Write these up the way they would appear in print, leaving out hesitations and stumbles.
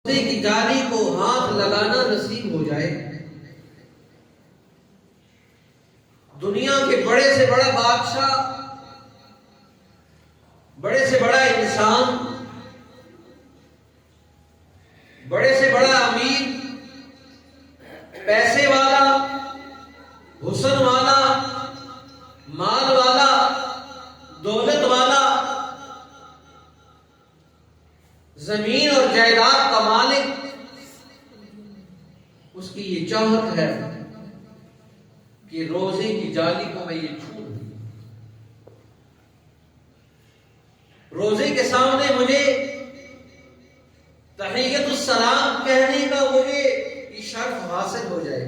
کی جالی کو ہاتھ لگانا نصیب ہو جائے، دنیا کے بڑے سے بڑا بادشاہ، بڑے سے بڑا انسان، بڑے سے بڑا امیر، پیسے والا، حسن والا، مال والا، دولت والا، زمین اور جائیداد کا مالک، اس کی یہ چاہت ہے کہ روزے کی جالی کو میں یہ چھو دوں، روزے کے سامنے مجھے تحیت السلام کہنے کا مجھے یہ شرف حاصل ہو جائے،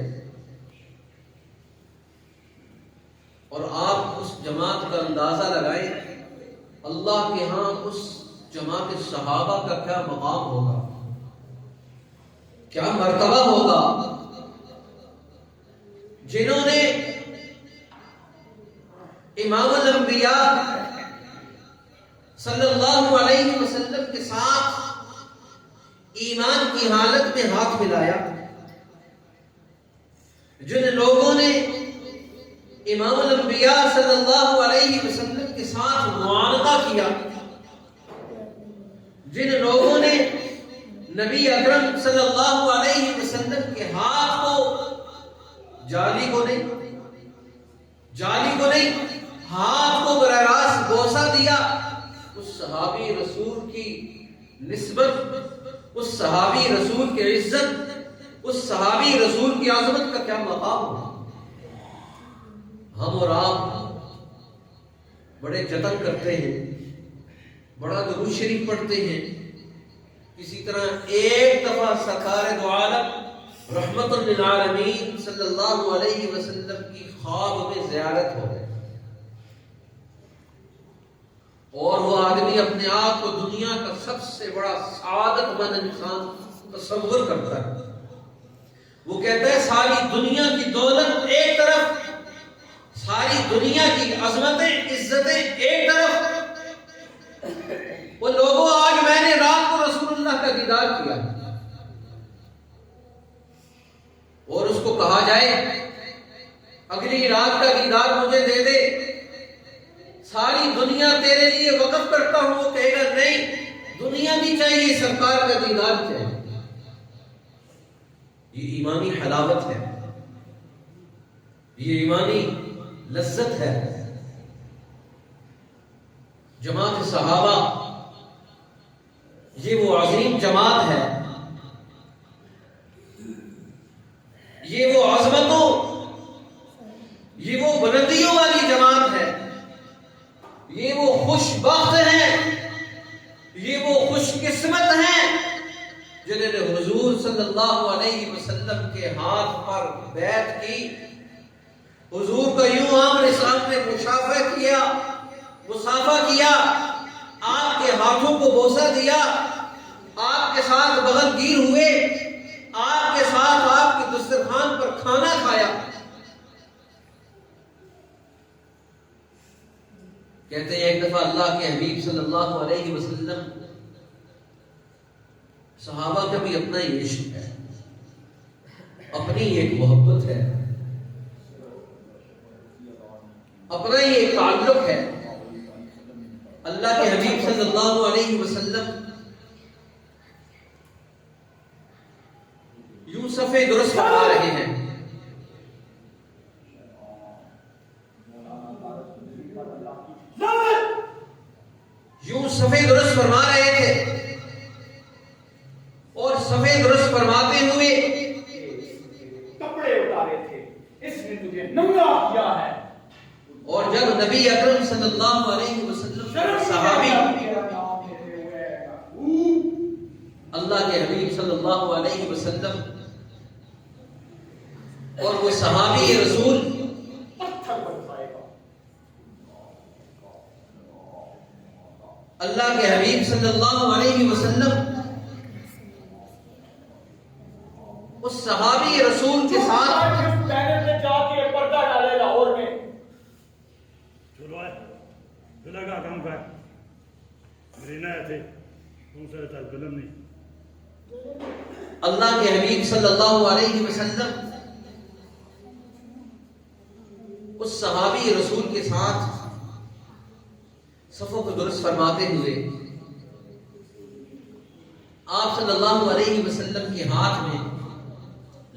اور آپ اس جماعت کا اندازہ لگائیں اللہ کے ہاں اس جماعت صحابہ کا کیا مقام ہوگا، کیا مرتبہ ہوگا، جنہوں نے امام الانبیاء صلی اللہ علیہ وسلم کے ساتھ ایمان کی حالت میں ہاتھ ملایا، جن لوگوں نے امام الانبیاء صلی اللہ علیہ وسلم کے ساتھ معاہدہ کیا، جن لوگوں نے نبی اکرم صلی اللہ علیہ وسلم کے ہاتھ کو جالی کو نہیں ہاتھ کو براہ راست بوسہ دیا، اس صحابی رسول کی نسبت، اس صحابی رسول کی عزت، اس صحابی رسول کی عظمت کا کیا مقام ہو۔ ہم اور آپ بڑے جتن کرتے ہیں، بڑا درود شریف پڑھتے ہیں، کسی طرح ایک دفعہ سرکار دو عالم رحمت للعالمین صلی اللہ علیہ وسلم کی خواب میں زیارت ہو گئے، اور وہ آدمی اپنے آپ کو دنیا کا سب سے بڑا سعادت مند انسان تصور کرتا ہے، وہ کہتا ہے ساری دنیا کی دولت ایک طرف، ساری دنیا کی عظمتیں عزتیں ایک طرف، وہ لوگوں آج میں نے رات کو رسول اللہ کا دیدار کیا، اور اس کو کہا جائے اگلی رات کا دیدار مجھے دے دے، ساری دنیا تیرے لیے وقف کرتا ہوں، وہ کہے گا نہیں، دنیا نہیں چاہیے، سرکار کا دیدار چاہیے۔ یہ ایمانی حلاوت ہے، یہ ایمانی لذت ہے۔ جماعت صحابہ یہ وہ عظیم جماعت ہے، یہ وہ عظمتوں، یہ وہ بلندیوں والی جماعت ہے، یہ وہ خوش بخت ہیں، یہ وہ خوش قسمت ہیں جنہوں نے حضور صلی اللہ علیہ وسلم کے ہاتھ پر بیعت کی، حضور کا یوں آمنے سامنے مصافحہ کیا، آپ کے ہاتھوں کو بوسہ دیا، آپ کے ساتھ بغل گیر ہوئے، آپ کے ساتھ آپ کے دسترخوان پر کھانا کھایا۔ کہتے ہیں ایک دفعہ اللہ کے حبیب صلی اللہ علیہ وسلم، صحابہ کا بھی اپنا ہی عشق ہے، اپنی ایک محبت ہے، اپنا ہی ایک تعلق ہے، اللہ کے حبیب صلی اللہ علیہ وسلم یوں صفے درست فرما رہے ہیں، یوں صفے درست فرما رہے تھے، اور صفے درست فرماتے ہوئے کپڑے اتارے تھے، اس نے تجھے ننگا کیا ہے، اور جب نبی اکرم صلی اللہ علیہ وسلم صحابی اللہ کے حبیب صلی اللہ علیہ وسلم اور وہ صحابی رسول اللہ کے حبیب صلی اللہ علیہ وسلم اس صحابی رسول کے ساتھ جا کے پردہ ڈالے لاہور میں، چلو ہے دلہ کا کام کا مرینا ہے تھے ان سے فلم نہیں اللہ کے حبیب صلی اللہ علیہ وسلم اس صحابی رسول کے ساتھ صفوں کو درست فرماتے ہوئے آپ صلی اللہ علیہ وسلم کے ہاتھ میں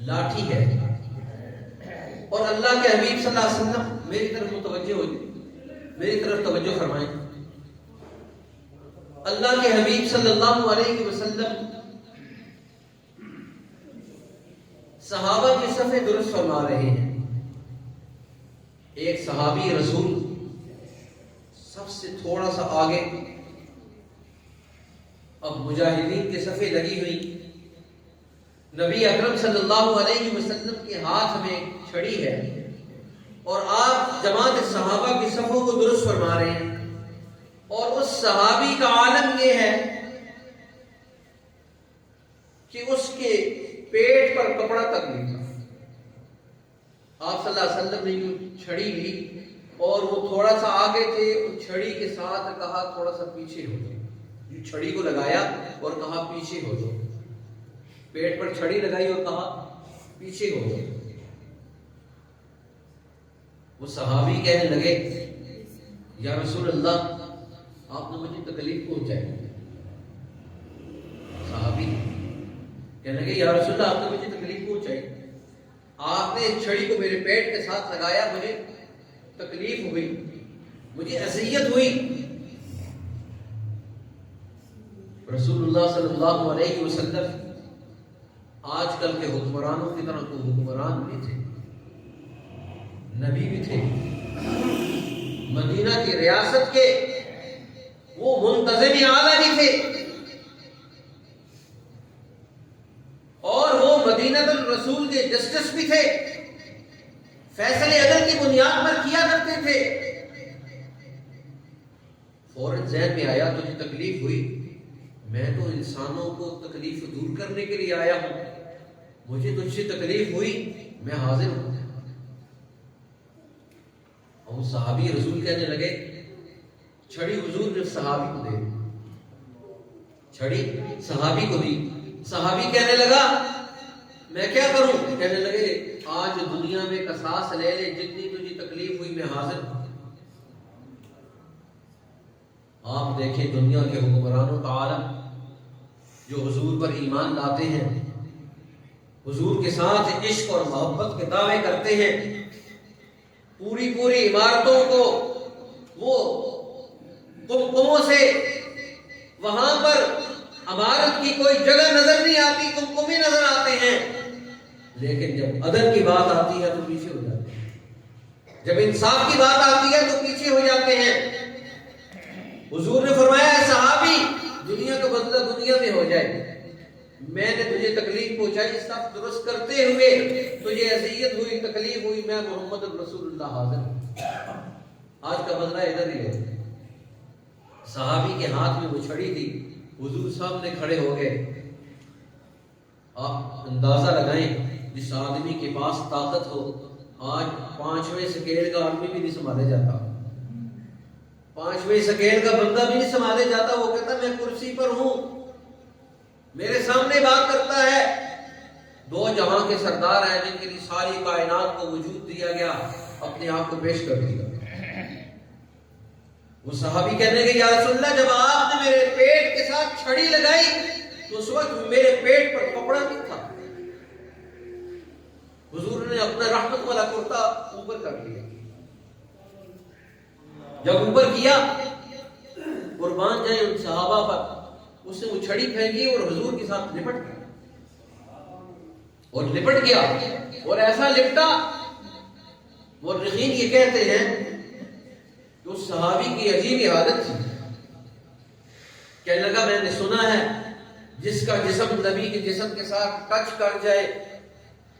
لاٹھی ہے، اور اللہ کے حبیب صلی اللہ علیہ وسلم میری طرف متوجہ ہو جائے، میری طرف توجہ فرمائیں۔ اللہ کے حبیب صلی اللہ علیہ وسلم صحابہ کی صفیں درست فرما رہے ہیں۔ ایک صحابی رسول سب سے تھوڑا سا آگے، اب مجاہدین کی صفیں لگی ہوئی، نبی اکرم صلی اللہ علیہ وسلم کے ہاتھ میں چھڑی ہے، اور آپ جماعت صحابہ کی صفوں کو درست فرما رہے ہیں، اور اس صحابی کا عالم یہ ہے کہ اس کے پیٹ پر کپڑا تک نہیں تھا۔ آپ صلی اللہ علیہ وسلم نے یوں چھڑی لی اور وہ تھوڑا سا آگے تھے، اس چھڑی کے ساتھ کہا تھوڑا سا پیچھے ہو جاؤ، یوں چھڑی کو لگایا اور کہا پیچھے ہو جاؤ، پیٹ پر چھڑی لگائی اور کہا پیچھے ہو جاؤ۔ وہ صحابی کہنے لگے یا رسول اللہ آپ نے مجھے تکلیف پہنچائی۔ صحابی کہنے لگے یا رسول اللہ آپ نے مجھے تکلیف پہنچائی، آپ نے چھڑی کو میرے پیٹ کے ساتھ لگایا، مجھے تکلیف ہوئی، مجھے اذیت ہوئی۔ رسول اللہ صلی اللہ علیہ وسلم آج کل کے حکمرانوں کی طرح تو حکمران بھی تھے، نبی بھی تھے، مدینہ کی ریاست کے وہ منتظم اعلیٰ بھی تھے، اور وہ مدینہ الرسول کے جسٹس بھی تھے، فیصلے عدل کی بنیاد پر کیا کرتے تھے۔ فوراً ذہن میں آیا تجھے تکلیف ہوئی، میں تو انسانوں کو تکلیف دور کرنے کے لیے آیا ہوں، مجھے تجھ سے تکلیف ہوئی، میں حاضر ہوں۔ اور صحابی رسول کہنے لگے چھڑی حضور نے صحابی کو دے، چھڑی صحابی کو دی۔ صحابی کہنے لگا میں کیا کروں؟ کہنے لگے آج دنیا میں قصاص لے لے، جتنی تجھے تکلیف ہوئی میں حاضر ہوں۔ آپ دیکھیں دنیا کے حکمرانوں کا عالم جو حضور پر ایمان لاتے ہیں، حضور کے ساتھ عشق اور محبت کے دعوے کرتے ہیں، پوری پوری عمارتوں کو وہ قمقموں سے، وہاں پر عمارت کی کوئی جگہ نظر نہیں آتی، قمقمے نظر آتے ہیں، لیکن جب عدل کی بات آتی ہے تو پیچھے ہو جاتے ہیں، جب انصاف کی بات آتی ہے تو پیچھے ہو جاتے ہیں۔ حضور نے فرمایا ہے صحابی دنیا کا بدلہ دنیا میں ہو جائے، میں نے تجھے تکلیف پہنچائی، صف درست کرتے ہوئے تجھے اذیت ہوئی، تکلیف ہوئی، میں محمد رسول اللہ حاضر ہوں، آج کا بدلہ ادھر ہی ہے۔ صحابی کے ہاتھ میں وہ چھڑی تھی، حضور سامنے کھڑے ہو گئے۔ آپ اندازہ لگائیں جس آدمی کے پاس طاقت ہو، آج 5ویں سکیل کا آدمی بھی نہیں سنبھالے جاتا، 5ویں سکیل کا بندہ بھی نہیں سنبھالے جاتا، وہ کہتا میں کرسی پر ہوں، میرے سامنے بات کرتا ہے۔ دو جہاں کے سردار ہیں جن کے لیے ساری کائنات کو وجود دیا گیا، اپنے آپ کو پیش کر دیا۔ وہ صحابی کہنے لگے یا رسول اللہ جب آپ نے میرے پیٹ کے ساتھ چھڑی لگائی تو اس وقت میرے پیٹ پر کپڑا نہیں تھا، حضور نے اپنا رحمت والا کرتا اوپر کر دیا، جب اوپر کیا قربان جائے ان صحابہ پر، اس نے وہ چھڑی پھینکی اور حضور کے ساتھ لپٹ گیا، اور ایسا لپٹا مورخین یہ کہتے ہیں کہ اس صحابی کی عجیب حالت تھی، کہنے لگا میں نے سنا ہے جس کا جسم نبی کے جسم کے ساتھ ٹچ کر جائے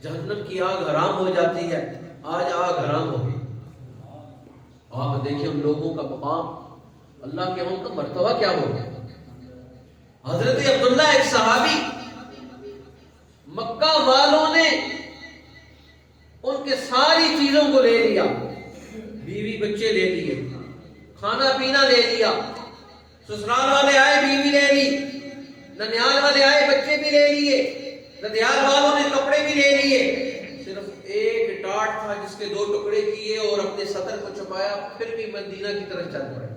جہنم کی آگ حرام ہو جاتی ہے، آج آگ حرام ہو گئی۔ آپ دیکھیں ان لوگوں کا مقام، اللہ کے ان کا مرتبہ کیا ہو گیا۔ حضرت عبداللہ ایک صحابی، مکہ والوں نے ان کے ساری چیزوں کو لے لیا، بیوی بچے لے لیے، کھانا پینا لے لیا، سسرال والے آئے بیوی لے لی، ننیال والے آئے بچے بھی لے لیے، ددیال والوں نے کپڑے بھی لے لیے، صرف ایک ٹاٹ تھا جس کے 2 ٹکڑے کیے اور اپنے صدر کو چھپایا، پھر بھی مدینہ کی طرف چل پڑے،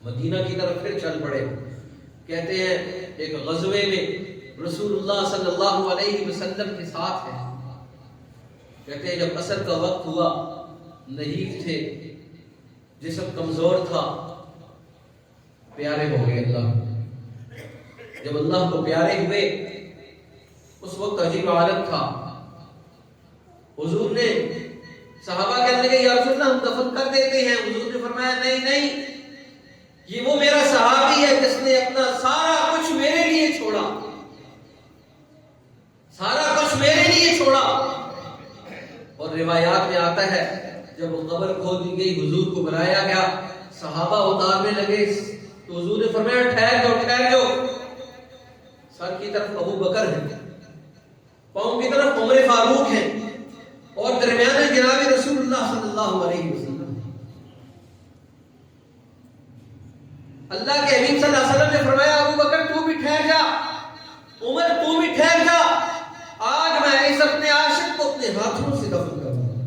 مدینہ کی طرف پھر چل پڑے۔ کہتے ہیں ایک غزوے میں رسول اللہ صلی اللہ علیہ وسلم کے ساتھ ہیں، کہتے ہیں جب عصر کا وقت ہوا، نحیف تھے، جسم کمزور تھا، پیارے ہو گئے اللہ۔ جب اللہ کو پیارے ہوئے اس وقت عجیب حالت تھا، حضور نے صحابہ کہنے لگے یا رسول اللہ ہم دفن کر دیتے ہیں، حضور نے فرمایا نہیں نہیں، یہ وہ میرا صحابی ہے جس نے اپنا سارا کچھ میرے لیے چھوڑا، سارا کچھ میرے لیے چھوڑا۔ اور روایات میں آتا ہے جب وہ قبر کھود دی گئی، حضور کو بلایا گیا، صحابہ اتارنے لگے تو حضور نے فرمایا ٹھہر جاؤ ٹھہر جاؤ، سر کی طرف ابو بکر ہے، پاؤں کی طرف عمر فاروق ہے، اور درمیان میں جناب رسول اللہ صلی اللہ علیہ وسلم۔ اللہ کے حبیب صلی اللہ علیہ وسلم نے فرمایا ابو بکر تو بھی ٹھہر جا، عمر تو بھی ٹھہر جا، آج میں اس اپنے عاشق کو اپنے ہاتھوں سے دفن کروں گا۔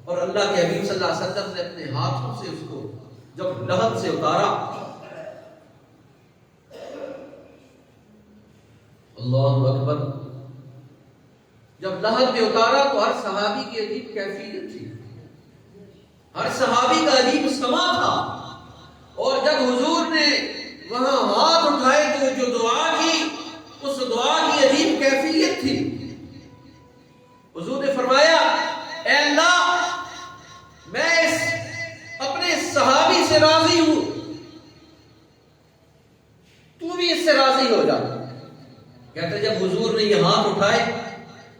اور اللہ کے حبیب صلی اللہ علیہ وسلم نے اپنے ہاتھوں سے اس کو جب لحد سے اتارا، اللہ اکبر، جب لحد میں اتارا تو ہر صحابی کی عجیب کیفیت تھی، ہر صحابی کا عجیب سما تھا، اور جب حضور نے وہاں ہاتھ اٹھائے تو جو دعا کی اس دعا کی عجیب کیفیت تھی۔ حضور نے فرمایا اے اللہ میں اس اپنے صحابی سے راضی ہوں، تو بھی اس سے راضی ہو جا۔ کہتے جب حضور نے یہ ہاتھ اٹھائے،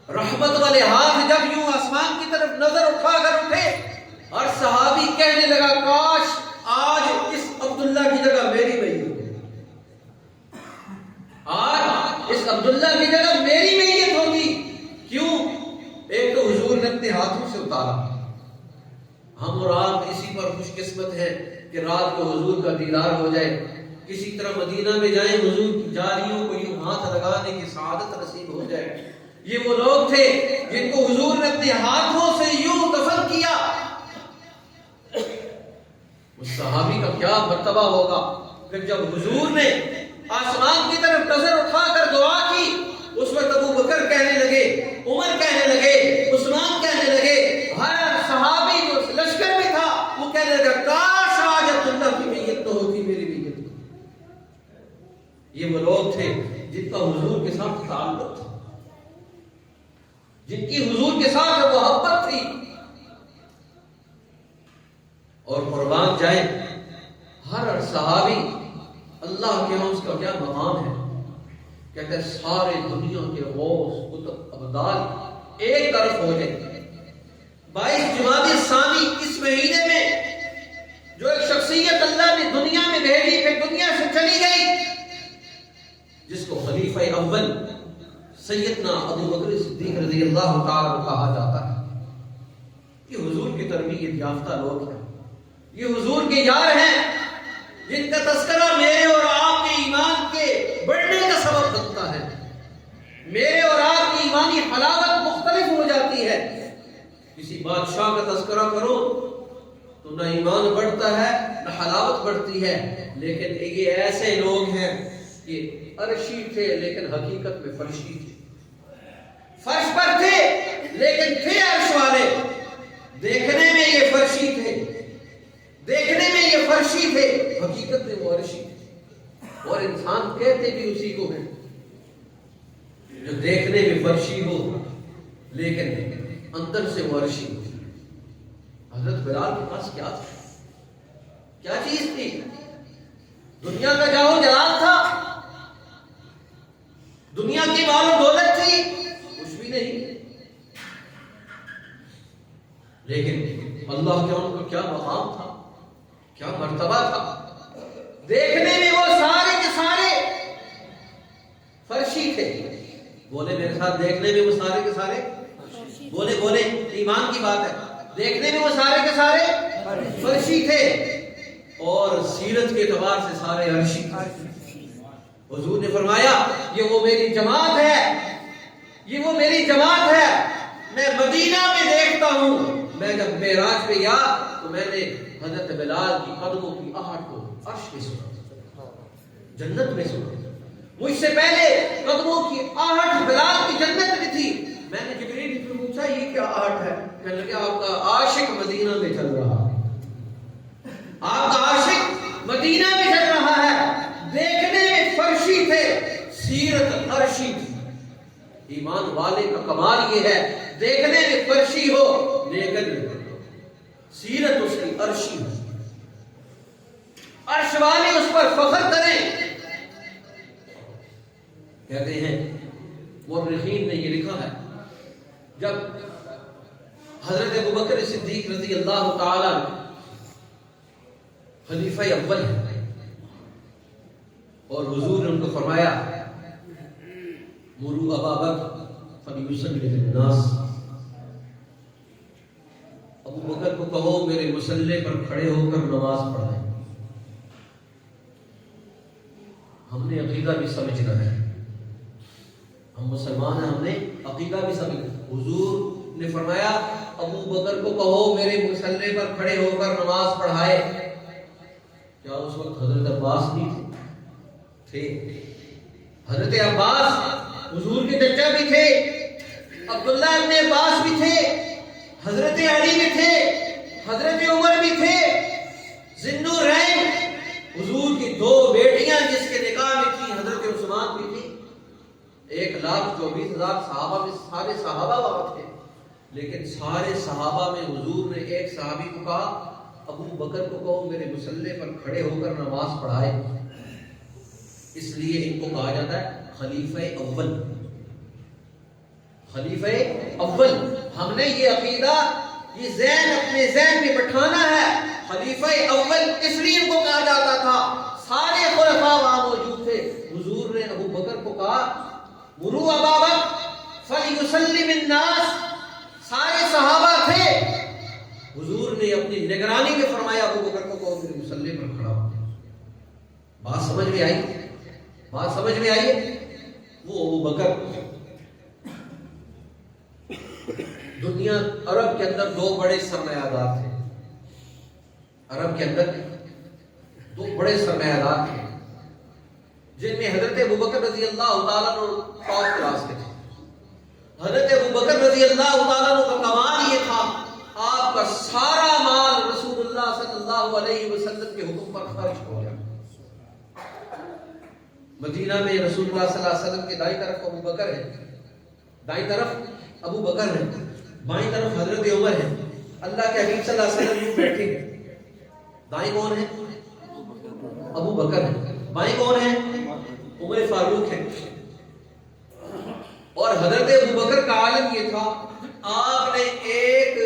رحمت والے ہاتھ جب یوں آسمان کی طرف نظر اٹھا کر اٹھے، اور صحابی کہنے لگا کاش آج اس عبداللہ کی جگہ میری میت ہوتی، آج اس عبداللہ کی جگہ میری میت ہوتی۔ کیوں؟ ایک تو حضور نے اپنے ہاتھوں سے اتارا، ہم اور آپ اسی پر خوش قسمت ہیں کہ رات کو حضور کا دیدار ہو جائے، کسی طرح مدینہ میں جائیں، حضور کی جاریوں کو یوں ہاتھ لگانے کی سعادت نصیب ہو جائے۔ یہ وہ لوگ تھے جن کو حضور نے اپنے ہاتھوں سے یوں دفن کیا، اس صحابی کا کیا مرتبہ ہوگا۔ پھر جب حضور نے آسمان کی طرف نظر اٹھا کر دعا کی، اس وقت ابو بکر کہنے لگے، عمر کہنے لگے، عثمان کہنے لگے، ہر صحابی جو لشکر میں تھا وہ کہنے لگا کاش آج عبداللہ کی میت تو ہوتی میری میت ہوتی۔ یہ وہ لوگ تھے جن کا حضور کے ساتھ تعلق تھا، جن کی حضور کے ساتھ محبت تھی۔ اور قربان جائے ہر صحابی اللہ کے ہاں اس کا کیا مقام ہے۔ کہتے ہیں سارے دنیا کے غوث قطب ابدال ایک طرف ہو جائے۔ 22 جمادی ثانی اس مہینے میں جو ایک شخصیت اللہ نے دنیا میں بھیجی پھر دنیا سے چلی گئی، جس کو خلیفہ اول سیدنا ابو بکر صدیق رضی اللہ تعالیٰ کہا جاتا ہے۔ یہ حضور کی تربیت یافتہ لوگ ہیں، یہ حضور کے یار ہیں، جن کا تذکرہ میرے اور آپ کے ایمان کے بڑھنے کا سبب بنتا ہے۔ میرے اور آپ کی ایمانی حلاوت مختلف ہو جاتی ہے۔ کسی بادشاہ کا تذکرہ کرو تو نہ ایمان بڑھتا ہے نہ حلاوت بڑھتی ہے، لیکن یہ ایسے لوگ ہیں کہ عرشی تھے لیکن حقیقت میں فرشی تھے، فرش پر تھے لیکن تھے عرش والے، دیکھنے میں یہ فرشی تھے، دیکھنے میں یہ فرشی تھے، حقیقت میں وہ عرشی تھے۔ اور انسان کہتے بھی اسی کو ہیں جو دیکھنے میں فرشی ہو لیکن اندر سے وہ عرشی ہو۔ حضرت بلال کے پاس کیا تھا؟ کیا چیز تھی؟ دنیا کا جاؤ جلال تھا، دنیا کی مال و دولت تھی، کچھ بھی نہیں، لیکن اللہ کے ان کا کیا مقام تھا، کیا مرتبہ تھا۔ دیکھنے میں وہ سارے کے سارے فرشی تھے۔ بولے میرے ساتھ، دیکھنے میں وہ سارے کے سارے، بولے بولے ایمان کی بات ہے، دیکھنے میں وہ سارے کے سارے فرشی تھے، اور سیرت کے اعتبار سے سارے عرشی تھے۔ حضور نے فرمایا یہ وہ میری جماعت ہے، یہ وہ میری جماعت ہے، میں مدینہ میں دیکھتا ہوں۔ میں جب معراج پہ گیا تو میں نے حضرت بلال کی قدموں کی آہٹ کو عرش میں سنا، جنت میں سنا۔ مجھ سے پہلے قدموں کی آہٹ بلال کی جنت میں تھی۔ میں نے جبریل سے پوچھا یہ کیا آہٹ ہے؟ کہنے لگے آپ کا عاشق مدینہ میں چل رہا ہے، آپ کا عاشق مدینہ میں چل رہا ہے۔ دیکھنے میں فرشی تھے، سیرت عرشی تھی۔ ایمان والے کا کمال یہ ہے، دیکھنے میں فرشی ہو لیکن سیرت اس کی عرشی ہو، عرش والے اس پر فخر کریں۔ کہتے ہیں مورخین نے یہ لکھا ہے، جب حضرت ابوبکر صدیق رضی اللہ تعالی خلیفہ اول ہے اور حضور نے ان کو فرمایا مروا ابا بکر فلیصلی بالناس، ابو بکر کو کہو میرے مصلی پر کھڑے ہو کر نماز پڑھائیں۔ ہم نے عقیدہ بھی سمجھنا ہے، ہم مسلمان ہیں، ہم نے عقیدہ بھی سمجھنا۔ حضور نے فرمایا ابو بکر کو کہو میرے مصلی پر کھڑے ہو کر نماز پڑھائے۔ کیا اس وقت حضرت عباس نہیں تھے؟ حضرت عباس حضور کے چچا بھی تھے، عبداللہ ابن عباس بھی تھے، حضرت علی بھی تھے، حضرت عمر بھی تھے، ذوالنورین حضور کی دو بیٹیاں جس کے نکاح میں تھی، حضرت عثمان بھی تھی۔ 1,24,000 صحابہ میں سارے صحابہ وہاں تھے، لیکن سارے صحابہ میں حضور نے ایک صحابی کو کہا ابو بکر کو کہو میرے مصلی پر کھڑے ہو کر نماز پڑھائے۔ اس لیے ان کو کہا جاتا ہے خلیفہ اول، خلیفہ اول۔ ہم نے یہ عقیدہ، یہ ذہن اپنے ذہن میں بٹھانا ہے، خلیفہ اول اس لیے ان کو کہا جاتا تھا۔ سارے خلفاء وہاں موجود تھے، حضور نے ابو بکر کو کہا مروا ابا بکر فلیصلی بالناس، سارے صحابہ تھے، حضور نے اپنی نگرانی میں فرمایا ابو بکر کو کہو میرے مصلی پر کھڑا ہو۔ بات سمجھ میں آئی؟ بات سمجھ میں آئی؟ وہ ابو بکر دنیا عرب کے اندر دو بڑے سرمایہ دار تھے، عرب کے اندر دو بڑے سرمایہ دار تھے جن میں حضرت ابوبکر رضی اللہ تعالیٰ عنہ ٹاپ کلاس کے تھے۔ حضرت ابوبکر رضی اللہ تعالیٰ عنہ کا کمال یہ تھا آپ کا سارا مال رسول اللہ صلی اللہ علیہ وسلم کے حکم پر خرچ ہو گیا۔ مدینہ میں رسول اللہ صلی اللہ علیہ وسلم کے دائیں طرف ابو بکر ہے، دائیں طرف ابو بکر ہے، بائیں طرف حضرت عمر ہے۔ اللہ کے حبیب صلی اللہ علیہ وسلم بیٹھے ہیں، دائیں کون ہے؟ ابو بکر ہے، بائیں کون ہے؟ عمر فاروق ہے۔ اور حضرت ابو بکر کا عالم یہ تھا، آپ نے ایک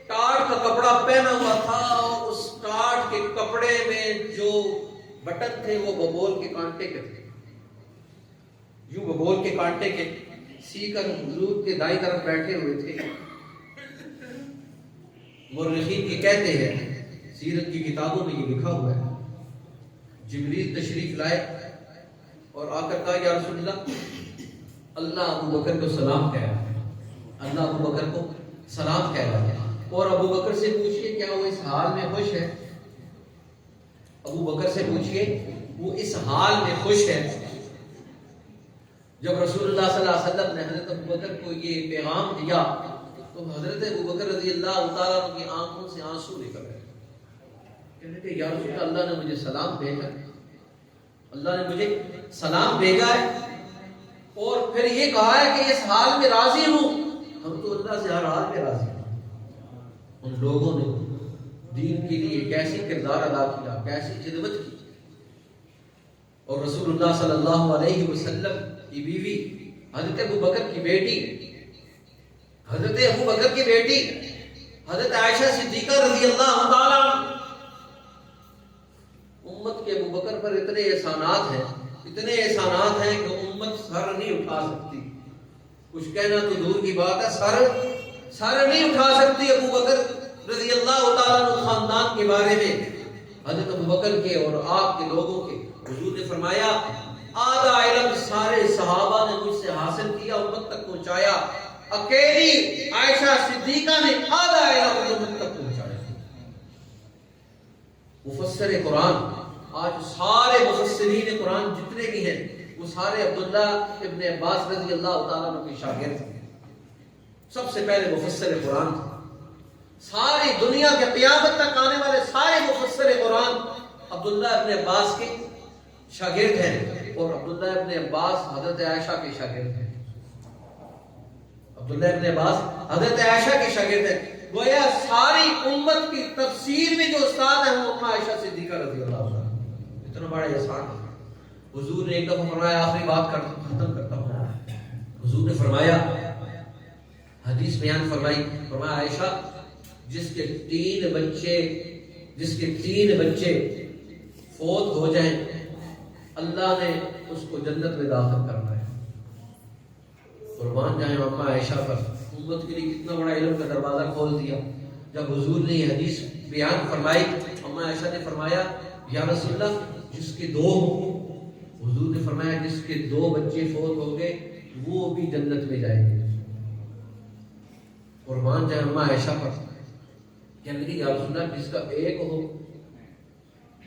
ٹاٹ کا کپڑا پہنا ہوا تھا اور اس ٹاٹ کے کپڑے میں جو بٹن تھے وہ ببول کے کانٹے کے تھے، یوں ببول کے کانٹے کے سی کر حضور کے دائیں طرف بیٹھے ہوئے تھے۔ مورخین یہ کہتے ہیں، سیرت کی کتابوں میں یہ لکھا ہوا ہے، جبریل تشریف لائے اور آ کر کہا یا رسول اللہ، اللہ ابو بکر کو سلام کہہ رہا ہے، اللہ ابو بکر کو سلام کہہ رہا ہے، اور ابو بکر سے پوچھئے کیا وہ اس حال میں خوش ہے؟ ابو بکر سے پوچھئے وہ اس حال میں خوش ہے؟ جب رسول اللہ صلی اللہ علیہ وسلم نے حضرت ابو بکر کو یہ پیغام دیا تو حضرت ابو بکر رضی اللہ تعالیٰ عنہ کی آنکھوں سے آنسو نکل گئے، کہنے کہ یا رسول اللہ، اللہ نے مجھے سلام بھیجا، اللہ نے مجھے سلام بھیجا ہے، اور پھر یہ کہا ہے کہ اس حال میں راضی ہوں۔ ہم تو اللہ سے ہر حال میں راضی ہیں۔ ان لوگوں نے دین کے لیے کیسی کردار ادا کیا، کیسی خدمت کی، اور رسول اللہ صلی اللہ علیہ وسلم کی بیوی حضرت ابو بکر کی بیٹی، حضرت ابو بکر کی بیٹی حضرت عائشہ صدیقہ رضی اللہ تعالیٰ عنہ، امت کے ابو بکر پر اتنے احسانات ہیں، اتنے احسانات ہیں کہ امت سر نہیں اٹھا سکتی، کچھ کہنا تو دور کی بات ہے، سر نہیں اٹھا سکتی ابو بکر رضی اللہ تعالیٰ عنہ خاندان کے بارے میں، حضرت ابو بکر کے اور آپ کے لوگوں کے۔ حضور نے فرمایا آدھا علم سارے صحابہ نے مجھ سے حاصل کیا امت تک پہنچایا، اکیلی عائشہ صدیقہ نے آدھا علم امت تک پہنچایا۔ مفسر قرآن، آج سارے مفسرین قرآن جتنے بھی ہیں وہ سارے عبداللہ ابن عباس رضی اللہ تعالیٰ عنہ کے شاگرد ہیں۔ سب سے پہلے مفسر قرآن تھے۔ ساری دنیا کے قیامت تک آنے والے سارے مفسر قرآن عبداللہ ابن عباس کے شاگرد ہیں، اور عبداللہ ابن عباس حضرت عائشہ کے شاگرد ہیں۔ عبداللہ ابن عباس حضرت عائشہ کے شاگرد ہیں۔ گویا ساری امت کی تفسیر میں جو استاد ہیں وہ اما عائشہ صدیقہ رضی اللہ عنہ۔ اتنا بڑا احسان ہے۔ حضور نے ایک دفعہ فرمایا، آخری بات ختم کرتا ہوں، حضور نے فرمایا، حدیث بیان فرمائی، فرمایا عائشہ جس کے تین بچے فوت ہو جائیں اللہ نے اس کو جنت میں داخل کرنا ہے۔ قربان جائیں اما عائشہ پر، امت کے لیے کتنا بڑا علم کا دروازہ کھول دیا۔ جب حضور نے یہ حدیث بیان فرمائی، اما عائشہ نے فرمایا یا رسول اللہ جس کے دو ہوں، حضور نے فرمایا جس کے دو بچے فوت ہو گئے وہ بھی جنت میں جائیں گے۔ قربان جائیں اما عائشہ پر، کہنے لگی یا رسول اللہ جس کا ایک ہو۔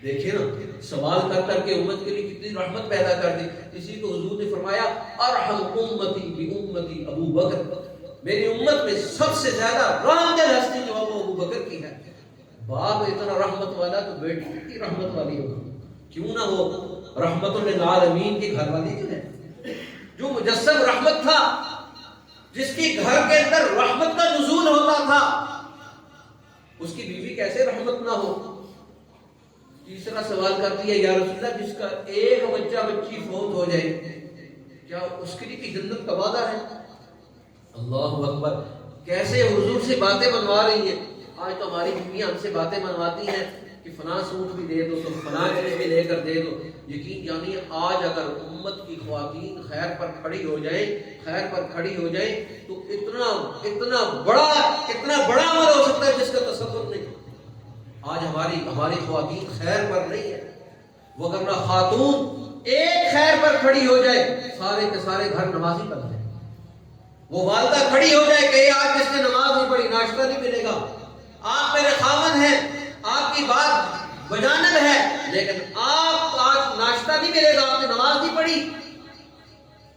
دیکھیں نا، سوال کر کر کے امت کے لیے کتنی رحمت پیدا کر دی۔ اسی کو حضور نے فرمایا ارحم امتی بامتی ابو بکر، میری امت میں سب سے زیادہ رحم دل ہستی جو وہ ابو بکر کی ہے۔ باپ اتنا رحمت والا تو بیٹی کتنی رحمت والی ہوگی، کیوں نہ ہو رحمت للعالمین کی گھر والی جو ہے، جو مجسم رحمت تھا، جس کی گھر کے اندر رحمت کا نزول ہوتا تھا، اس کی بیوی کیسے رحمت نہ ہو۔ تیسرا سوال کرتی ہے یا رسول اللہ جس کا ایک بچہ بچی فوت ہو جائے کیا اس کے لیے جنت کا وعدہ ہے؟ اللہ اکبر، کیسے حضور سے باتیں منوا رہی ہے۔ آج تو ہماری بیویاں ہم سے باتیں منواتی ہیں کہ فلاں سوٹ بھی دے دو تو فلاں چیز بھی لے کر دے دو۔ یقین جانیے آج اگر امت کی خواتین خیر پر کھڑی ہو جائیں تو اتنا بڑا عمل ہو سکتا ہے جس کا تصور نہیں۔ آج ہماری خواتین خیر پر نہیں ہے، وگرنہ خاتون ایک خیر پر کھڑی ہو جائے سارے کے سارے گھر نمازی بن جائیں۔ وہ والدہ کھڑی ہو جائے کہ آج جس نے نماز نہیں پڑھی ناشتہ نہیں ملے گا، آپ میرے خاوند ہیں، آپ کی بات بجانب ہے، لیکن آپ آج ناشتہ نہیں ملے گا، آپ نے نماز نہیں پڑھی،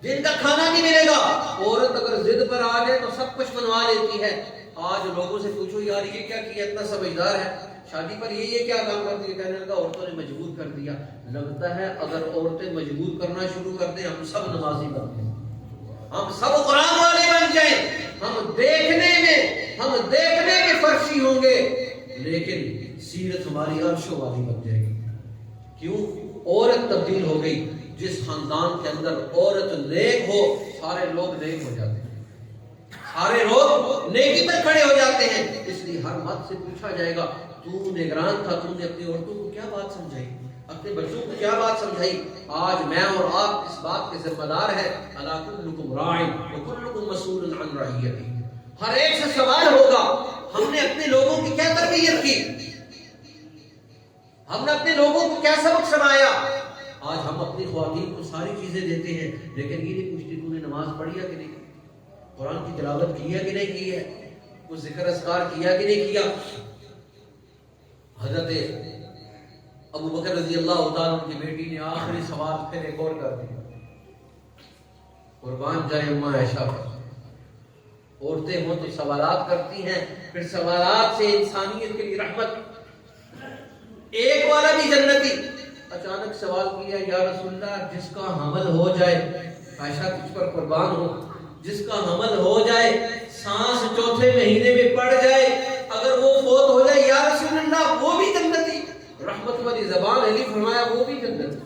دن کا کھانا نہیں ملے گا۔ عورت اگر ضد پر آ جائے تو سب کچھ منوا لیتی ہے۔ آج لوگوں سے پوچھو یار یہ کیا کیا، اتنا سمجھدار ہے، شادی پر یہ کیا کام کرتی ہے، کہنے لگا عورتوں نے مجبور کر دیا۔ لگتا ہے اگر عورتیں مجبور کرنا شروع کر دیں ہم سب نمازی بن جائیں، ہم سب قرآن والے بن جائیں، ہم دیکھنے میں فرشی ہوں گے لیکن سیرت ہماری عرشوں والی بن جائے گی۔ کیوں؟ عورت تبدیل ہو گئی۔ جس خاندان کے اندر عورت نیک ہو سارے لوگ نیک ہو جاتے ہیں، سارے لوگ نیکی پر کھڑے ہو جاتے ہیں۔ اس لیے ہر مرد سے پوچھا جائے گا تو نگران تھا، تم نے اپنی عورتوں کو کیا بات سمجھائی، اپنے بچوں کو کیا بات سمجھائی۔ آج میں اور آپ اس بات کے ذمہ دار ہیں، الا کلکم راع وکلکم مسئول عن رعیتہ، ہر ایک سے سوال ہوگا ہم نے اپنے لوگوں کی کیا تربیت کی، ہم نے اپنے لوگوں کو کیا سبق سنایا۔ آج ہم اپنی خواتین کو ساری چیزیں دیتے ہیں لیکن یہ نہیں پوچھتے تو نے نماز پڑھی ہے کہ نہیں، قرآن کی تلاوت کی ہے کہ نہیں کی ہے، کوئی ذکر اذکار کیا کہ نہیں کیا۔ حضرت ابو بکر رضی اللہ تعالیٰ کی بیٹی نے آخری سوال پھر ایک اور کر دیا۔ قربان جائے اما عائشہ پر، عورتیں ہوں تو سوالات کرتی ہیں، پھر سوالات سے انسانیت کے لیے رحمت۔ ایک والا بھی جنتی اچانک سوال کیا یا رسول اللہ جس کا حمل ہو جائے، عائشہ تجھ پر قربان ہو، جس کا حمل ہو جائے سانس چوتھے مہینے میں پڑ جائے اگر وہ فوت ہو جائے یا رسول اللہ وہ بھی جنتی، رحمت والی زبان علی فرمایا وہ بھی جنتی،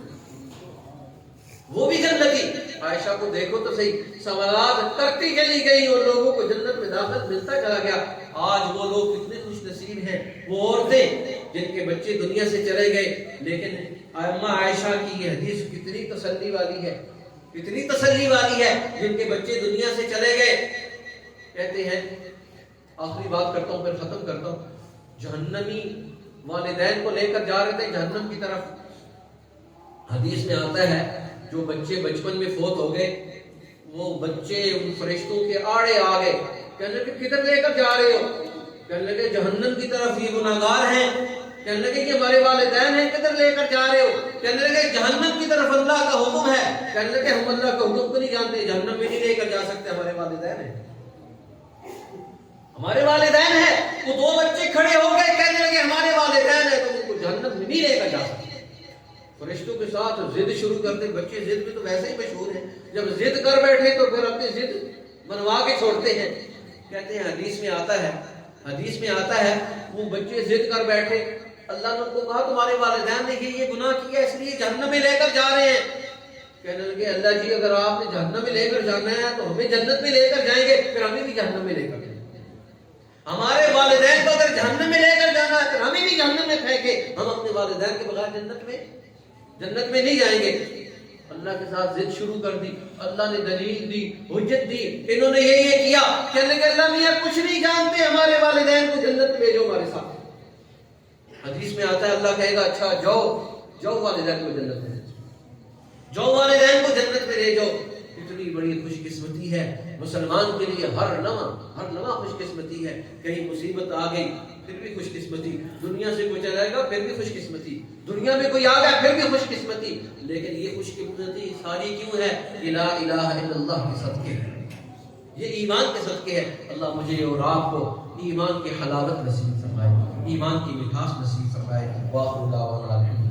وہ بھی جنتی۔ عائشہ کو دیکھو تو صحیح، سوالات کرتی چلی گئی اور لوگوں کو جنت میں داخل ملتا چلا گیا۔ آج وہ لوگ کتنے خوش نصیب ہیں، وہ عورتیں جن کے بچے دنیا سے چلے گئے، لیکن اما عائشہ کی یہ حدیث کتنی تسلی والی ہے، کتنی تسلی والی ہے۔ جن کے بچے دنیا سے چلے گئے کہتے ہیں، آخری بات کرتا ہوں پھر ختم کرتا ہوں، جہنمی والدین کو لے کر جا رہے تھے جہنم کی طرف، حدیث میں آتا ہے جو بچے بچپن میں فوت ہو گئے وہ بچے ان فرشتوں کے آڑے آ گئے، کہنے لگے کدھر لے کر جا رہے ہو؟ کہنے لگے جہنم کی طرف، یہ گناہگار ہیں۔ کہنے لگے کہ ہمارے والدین ہیں، کدھر لے کر جا رہے ہو؟ کہنے لگے جہنم کی طرف، اللہ کا حکم ہے۔ کہنے لگے ہم اللہ کا حکم کو نہیں جانتے، جہنم میں نہیں لے کر جا سکتے، ہمارے والدین ہیں، ہمارے والدین ہیں۔ وہ دو بچے کھڑے ہو گئے، کہنے لگے ہمارے والدین ہیں، تو ان کو جہنم میں نہیں لے کر جا سکتے۔ فرشتوں کے ساتھ ضد شروع کرتے، بچے ضد میں تو ویسے ہی مشہور ہیں، جب ضد کر بیٹھے تو پھر اپنی ضد منوا کے چھوڑتے ہیں۔ کہتے ہیں حدیث میں آتا ہے وہ بچے ضد کر بیٹھے، اللہ نے ان کو کہا تمہارے والدین نے یہ گناہ کیا اس لیے جہنم میں لے کر جا رہے ہیں۔ کہنے لگے اللہ جی اگر آپ نے جہنم میں لے کر جانا ہے تو ہمیں جنت میں لے کر جائیں گے، پھر ہمیں بھی جہنم میں لے کر جائیں گے۔ ہمارے والدین کو اگر جہنم میں لے کر جانا ہے تو ہمیں بھی جہنم میں پھینکے، ہم اپنے والدین کے بغیر جنت میں نہیں جائیں گے۔ اللہ کے ساتھ ضد شروع کر دی، اللہ نے دلیل دی، حجت دی، انہوں نے یہ کیا۔ کہنے لگے اللہ میاں کچھ نہیں جانتے، ہمارے والدین کو جنت میں بھیجو ہمارے ساتھ۔ حدیث میں آتا ہے اللہ کہے گا اچھا جاؤ والدین کو جنت میں، جاؤ والدین کو جنت میں لے جاؤ۔ اتنی بڑی خوش قسمتی ہے مسلمان کے لیے، ہر لمحہ خوش قسمتی ہے۔ کہیں مصیبت آ گئی پھر بھی خوش قسمتی، دنیا سے کوئی چلا گا پھر بھی خوش قسمتی، دنیا میں کوئی آ گیا پھر بھی خوش قسمتی۔ لیکن یہ خوش قسمتی ساری کیوں ہے؟ لا الہ الا اللہ کے صدقے ہے، یہ ایمان کے صدقے ہے۔ اللہ مجھے اور آپ کو ایمان کی حلاوت نصیب فرمائے، ایمان کی مٹھاس نصیب فرمائے۔ واخر دعوانا